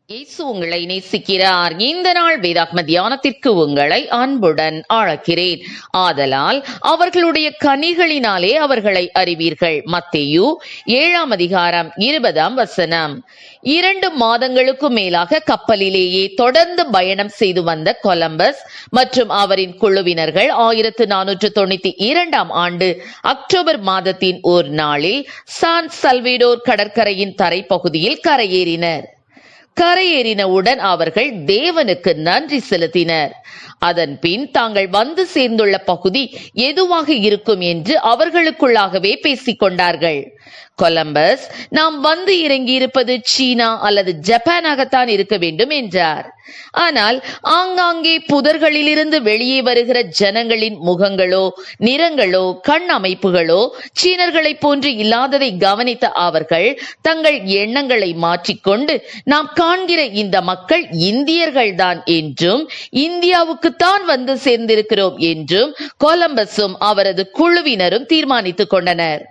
இயேசு உங்களை நேசிக்கிறார். இந்த நாள் வேதாகம தியானத்திற்கு உங்களை அன்புடன் அழைக்கிறேன். ஆதலால் அவர்களுடைய கனிகளினாலே அவர்களை அறிவீர்கள். மத்தேயு 7:20. 2 மாதங்களுக்கு மேலாக கப்பலிலேயே தொடர்ந்து பயணம் செய்து வந்த கொலம்பஸ் மற்றும் அவரின் குழுவினர்கள் 1492 ஆண்டு அக்டோபர் மாதத்தின் ஒரு நாளில் சான் சல்வேடோர் கடற்கரையின் தரைப்பகுதியில் கரையேறினர். கரையேறினவுடன் அவர்கள் தேவனுக்கு நன்றி செலுத்தினர். அதன் பின் தாங்கள் வந்து சேர்ந்துள்ள பகுதி எதுவாக இருக்கும் என்று அவர்களுக்குள்ளாகவே பேசிக் கொண்டார்கள். கொலம்பஸ், நாம் வந்து இறங்கி இருப்பது சீனா அல்லது ஜப்பானாகத்தான் இருக்க வேண்டும் என்றார். ஆனால் ஆங்காங்கே புதர்களிலிருந்து வெளியே வருகிற ஜனங்களின் முகங்களோ நிறங்களோ கண் அமைப்புகளோ சீனர்களை போன்று இல்லாததை கவனித்த அவர்கள் தங்கள் எண்ணங்களை மாற்றிக்கொண்டு, நாம் காண்கிற இந்த மக்கள் இந்தியர்கள்தான் என்றும் இந்தியாவுக்குத்தான் வந்து சேர்ந்திருக்கிறோம் என்றும் கொலம்பஸும் அவரது குழுவினரும் தீர்மானித்துக் கொண்டனர்.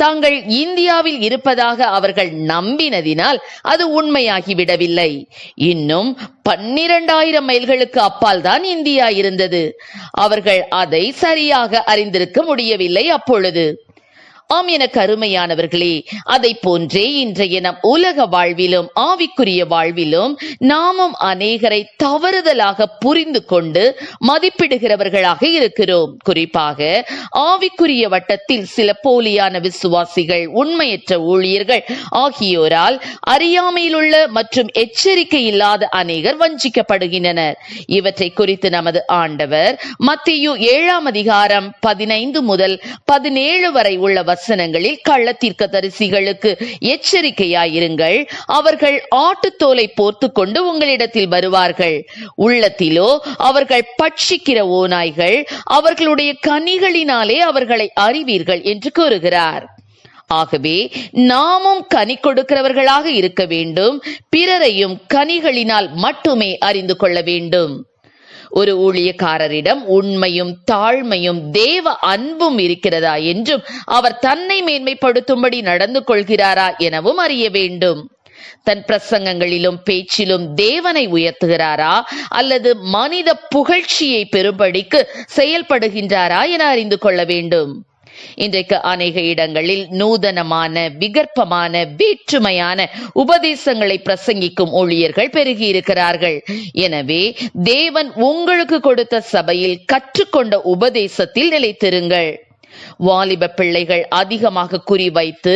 தாங்கள் இந்தியாவில் இருப்பதாக அவர்கள் நம்பினதினால் அது உண்மையாகிவிடவில்லை. இன்னும் 12,000 மைல்களுக்கு அப்பால் தான் இந்தியா இருந்தது. அவர்கள் அதை சரியாக அறிந்திருக்க முடியவில்லை அப்பொழுது. ஆம், என கருமையானவர்களே, அதை போன்றே இன்றைய நம் உலக வாழ்விலும் ஆவிக்குரிய வாழ்விலும் நாமும் அநேகரை தவறுதலாக புரிந்து கொண்டு மதிப்பிடுகிறவர்களாக இருக்கிறோம். குறிப்பாக ஆவிக்குரிய வட்டத்தில் சில போலியான விசுவாசிகள், உண்மையற்ற ஊழியர்கள் ஆகியோரால் அறியாமையிலுள்ள மற்றும் எச்சரிக்கை இல்லாத அநேகர் வஞ்சிக்கப்படுகின்றனர். இவற்றை குறித்து நமது ஆண்டவர் மத்தேயு 7:15 முதல் 17 வரை உள்ள வசனங்களில் கள்ள தீர்க்கதரிசிகளுக்கு எச்சரிக்கையாயிருங்கள், அவர்கள் ஆட்டுத்தோலை போர்த்து கொண்டு உங்களிடத்தில் வருவார்கள், உள்ளத்திலோ அவர்கள் பட்சிக்கிற ஓநாய்கள், அவர்களுடைய கனிகளினாலே அவர்களை அறிவீர்கள் என்று கூறுகிறார். ஆகவே நாமும் கனி கொடுக்கிறவர்களாக இருக்க வேண்டும். பிறரையும் கனிகளினால் மட்டுமே அறிந்து கொள்ள வேண்டும். ஒரு ஊழியக்காரரிடம் உண்மையும் தாழ்மையும் தேவ அன்பும் இருக்கிறதா என்றும் அவர் தன்னை மேன்மைப்படுத்தும்படி நடந்து கொள்கிறாரா எனவும் அறிய வேண்டும். தன் பிரசங்கங்களிலும் பேச்சிலும் தேவனை உயர்த்துகிறாரா அல்லது மனித புகழ்ச்சியை பெறும்படிக்கு செயல்படுகின்றாரா என அறிந்து கொள்ள வேண்டும். இன்றைக்கு அநேக இடங்களில் நூதனமான, விகற்பமான, வேற்றுமையான உபதேசங்களை பிரசங்கிக்கும் ஊழியர்கள் பெருகி இருக்கிறார்கள். எனவே தேவன் உங்களுக்கு கொடுத்த சபையில் கற்றுக்கொண்ட உபதேசத்தில் நிலைத்திருங்கள். வாலிப பிள்ளைகள் அதிகமாக குறிவைத்து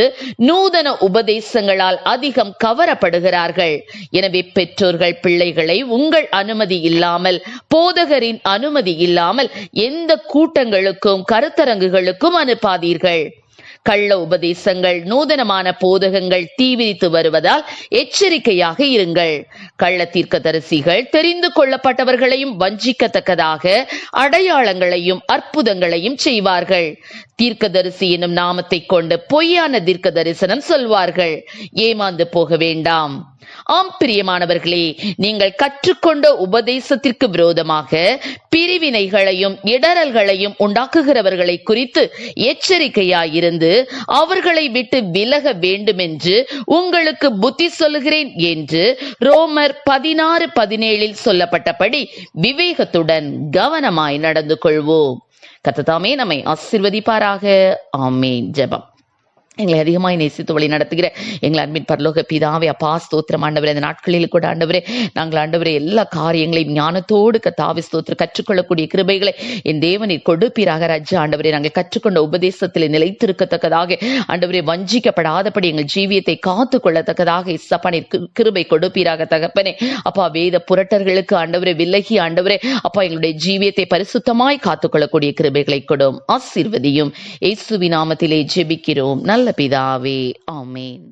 நூதன உபதேசங்களால் அதிகம் கவரப்படுகிறார்கள். எனவே பெற்றோர்கள் பிள்ளைகளை உங்கள் அனுமதி இல்லாமல், போதகரின் அனுமதி இல்லாமல் எந்த கூட்டங்களுக்கும் கருத்தரங்குகளுக்கும் அனுப்பாதீர்கள். கள்ள உபதேசங்கள், நூதனமான போதகங்கள் தீவிரித்து வருவதால் எச்சரிக்கையாக இருங்கள். கள்ள தீர்க்கதரிசிகள் தெரிந்து கொள்ளப்பட்டவர்களையும் வஞ்சிக்கத்தக்கதாக அடையாளங்களையும் அற்புதங்களையும் செய்வார்கள். தீர்க்கதரிசி என்னும் நாமத்தை கொண்டு பொய்யான தீர்க்க தரிசனம் சொல்வார்கள். ஏமாந்து போக வேண்டாம். ஆம் பிரியமானவர்களே, நீங்கள் கற்றுக்கொண்ட உபதேசத்திற்கு விரோதமாக பிரிவினைகளையும் இடரல்களையும் உண்டாக்குகிறவர்களை குறித்து எச்சரிக்கையாயிருந்து அவர்களை விட்டு விலக வேண்டுமென்று உங்களுக்கு புத்தி சொல்லுகிறேன் என்று ரோமர் 16:17 சொல்லப்பட்டபடி விவேகத்துடன் கவனமாய் நடந்து கொள்வோம். கர்த்தர் நம்மை ஆசீர்வதிப்பாராக. ஆமென். ஜெபம். எங்களை அதிகமாய் நேசித்து வழி நடத்துகிற எங்கள் அன்பின் பரலோக பிதாவே, அப்பா ஸ்தோத்திரம் ஆண்டவரே. அந்த நாட்களில் கூட ஆண்டவரே, நாங்கள் ஆண்டவரே எல்லா காரியங்களையும் ஞானத்தோடு கர்த்தாவே ஸ்தோத்திரம் கற்றுக்கொள்ளக்கூடிய கிருபைகளை என் தேவனில் கொடுப்பீராக ராஜா. ஆண்டவரே, நாங்கள் கற்றுக்கொண்ட உபதேசத்தில் நிலைத்திருக்கத்தக்கதாக ஆண்டவரே, வஞ்சிக்கப்படாதபடி எங்கள் ஜீவியத்தை காத்து கொள்ளத்தக்கதாக இசப்பானின் கிருபை கொடுப்பீராக தகப்பனே. அப்பா, வேத புரட்டர்களுக்கு ஆண்டவரே விலகி ஆண்டவரே அப்பா எங்களுடைய ஜீவியத்தை பரிசுத்தமாய் காத்துக்கொள்ளக்கூடிய கிருபைகளை கொடும். ஆசீர்வதியும். இயேசுவின் நாமத்திலே ஜெபிக்கிறோம் நல்ல பிதாவே. ஆமென்.